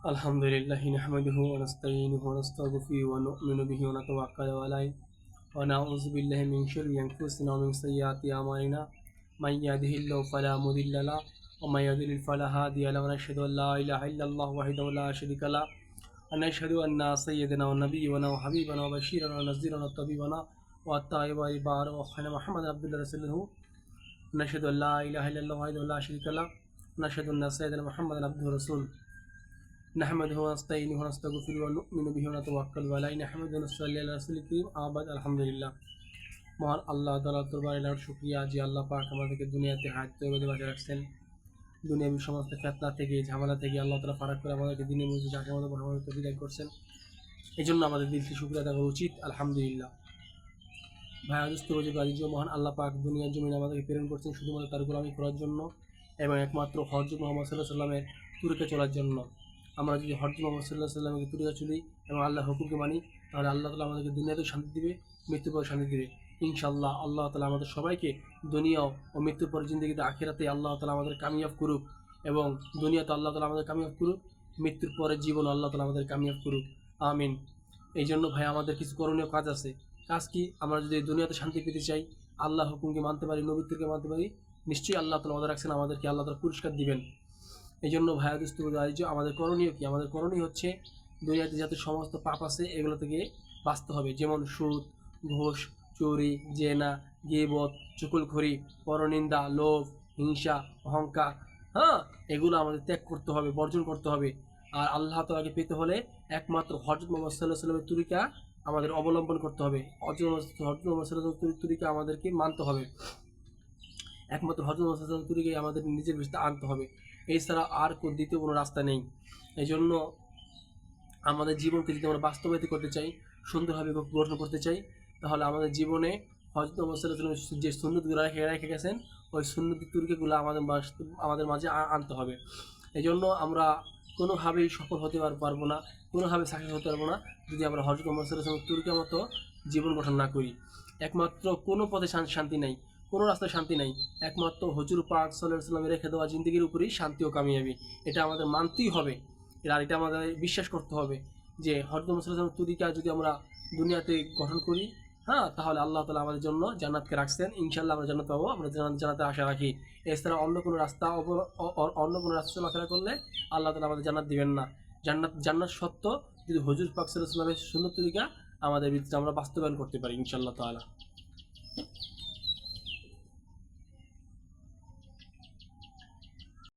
আলহামদুলিল্লাহি নাহমাদুহু ওয়া নাস্তাঈনুহু ওয়া নাস্তাগফিরুহু ওয়া নু'মিনু বিহি ওয়া নাতাওয়াক্কালু আলাইহি ওয়া নাউযু বিল্লাহি মিন শুরুরি আনফুসিনা ওয়া মিন সাইয়্যাতি আ'মালিনা মান ইয়াহদিহিল্লাহু ফালা মুদিল্লা লাহু ওয়া মান ইউদ্লিল ফালা হাদিয়া লাহু ওয়া নাশহাদু আল্লা ইলাহা ইল্লাল্লাহু ওয়াহদাহু লা শারীকা লাহু ওয়া নাশহাদু আন্না সাইয়্যিদানা ওয়া নাবিয়্যিনা ওয়া হাবিবানা ওয়া বাশীরানা ওয়া নাযীরানা ওয়া তাবিবানা ওয়া আত-তাইয়্যিবাল বারা ওয়া খানা মুহাম্মাদান আবদুল্লাহি ওয়া রাসূলুহু ওয়া নাশহাদু আল্লা ইলাহা ইল্লাল্লাহু ওয়াহদাহু লা শারীকা লাহু ওয়া নাশহাদু আন্না সাইয়্যিদানা মুহাম্মাদান আবদুহু ওয়া রাসূলুহু নাহমাদুহু ওয়া নাস্তাঈনুহু ওয়া নাস্তাগফিরুহু ওয়া নু'মিনু বিহি ওয়া নাতাওয়াক্কালু আলাইহি নাহমাদুহু ওয়া নুসাল্লি আলা রাসূলিল কারীম আবাদ আলহামদুলিল্লাহ। মহান আল্লাহ তাআলার দরবারে লাখ শুকরিয়া যে আল্লাহ পাক আমাদেরকে দুনিয়াতে হায়াত তৈয়বা বাঁচিয়ে রাখছেন। দুনিয়াবী সমস্ত ফিতনা থেকে ঝামেলা থেকে আল্লাহ তাআলা ফারাক করে আমাদেরকে দিনের মধ্যে জাতীয় মতো বড় তৌফিক করছেন। এই জন্য আমাদের দিল থেকে শুকরিয়া আদায় করা উচিত। আলহামদুলিল্লাহ। ভাই দোস্ত যে মহান আল্লাহ পাক দুনিয়ার জমিনে আমাদেরকে প্রেরণ করছেন শুধুমাত্র তার গোলামি করার জন্য এবং একমাত্র হযরত মুহাম্মদ সাল্লাল্লাহু আলাইহি ওয়াসাল্লামের তুরুকে চলার জন্য। আমরা যদি হযরত মুহাম্মদ সাল্লাল্লাহু আলাইহি ওয়াসাল্লামের তুরুকে চলি এবং আল্লাহর হুকুমকে মানি, তাহলে আল্লাহ তাআলা আমাদেরকে দুনিয়াতেও শান্তি দিবে, মৃত্যুর পর শান্তি দিবে ইনশাআল্লাহ। আল্লাহ তাআলা আমাদের সবাইকে দুনিয়া ও মৃত্যুর পর জিন্দেগিতে আখিরাতে আল্লাহ তাআলা আমাদের কামিয়াব করুক এবং দুনিয়াতে আল্লাহ তাআলা আমাদের কামিয়াব করুক, মৃত্যুর পরের জীবন আল্লাহ তাআলা আমাদের কামিয়াব করুক, আমিন। এই জন্য ভাই আমাদের কিছু করণীয় কাজ আছে। কাজ কি? আমরা যদি দুনিয়াতে শান্তি পেতে চাই, আল্লাহ হুকুমকে মানতে পারি, নবীকে মানতে পারি, নিশ্চয়ই আল্লাহ তাআলা ওয়াদা রাখছেন আমাদেরকে আল্লাহ তাআলা পুরস্কার দিবেন। এই জন্য ভাইয়া দোস্ত আমাদের করণীয় কি? আমাদের করণীয় হচ্ছে দুনিয়াতে যত সমস্ত পাপ আছে এগুলো থেকে বাঁচতে হবে। যেমন সুদ, ঘুষ, চুরি, জেনা, গীবত, চুগলখড়ি, পরনিন্দা, লোভ, হিংসা, অহংকার, এগুলো আমাদের ত্যাগ করতে হবে, বর্জন করতে হবে। আর আল্লাহ তাআলাকে পেতে হলে একমাত্র হযরত মুহাম্মদ সাল্লাল্লাহু আলাইহি ওয়াসাল্লামের তরিকা আমাদের অবলম্বন করতে হবে। হযরত মুহাম্মদ সাল্লাল্লাহু আলাইহি ওয়াসাল্লামের তরিকা আমাদেরকে মানতে হবে। একমাত্র হযরত মুহাম্মদ সাল্লাল্লাহু আলাইহি ওয়াসাল্লামের তরিকাই আমাদের নিজের ভিতরে আনতে হবে। এছাড়া আর দ্বিতীয় কোনো রাস্তা নেই। এই জন্য আমাদের জীবনকে যদি আমরা বাস্তবায়িত করতে চাই, সুন্দরভাবে গঠন করতে চাই, তাহলে আমাদের জীবনে হযরত মুহাম্মদ সাল্লাল্লাহু আলাইহি ওয়াসাল্লাম যে সুন্নতগুলো রেখে গেছেন, ওই সুন্নতি তরিকাগুলো আমাদের মাঝে আনতে হবে। এই জন্য আমরা কোনোভাবেই সফল হতে পারবো না, কোনোভাবে সাকসেস হতে পারবো না যদি আমরা হযরত মুহাম্মদ সাল্লাল্লাহু আলাইহি ওয়াসাল্লামের তরিকা মতো জীবন গঠন না করি। একমাত্র কোনো পথে শান্তি নাই, কোনো রাস্তায় শান্তি নাই, একমাত্র হুজুর পাক সাল্লাল্লাহু আলাইহি ওয়াসাল্লামের রেখে দেওয়া জিন্দেগির উপরেই শান্তি ও কামিয়াবি। এটা আমাদের মানতেই হবে, আর এটা আমাদের বিশ্বাস করতে হবে যে হযরত মুহাম্মদ সাল্লাল্লাহু আলাইহি ওয়াসাল্লামের তরিকা যদি আমরা দুনিয়াতে গঠন করি, তাহলে আল্লাহ তাআলা আমাদের জন্য জান্নাতকে রাখছেন। ইনশাআল্লাহ আমরা জান্নাত পাবো, আমরা জান্নাতের আশা রাখি। এছাড়া অন্য কোনো রাস্তা চলাফেরা করলে আল্লাহ তাআলা আমাদের জান্নাত দিবেন না। জান্নাত সত্য যদি হুজুর পাক সাল্লাল্লাহু আলাইহি ওয়াসাল্লামের সুন্নাত তরিকা আমাদের ভিতরে আমরা বাস্তবায়ন করতে পারি ইনশাআল্লাহ তাআলা।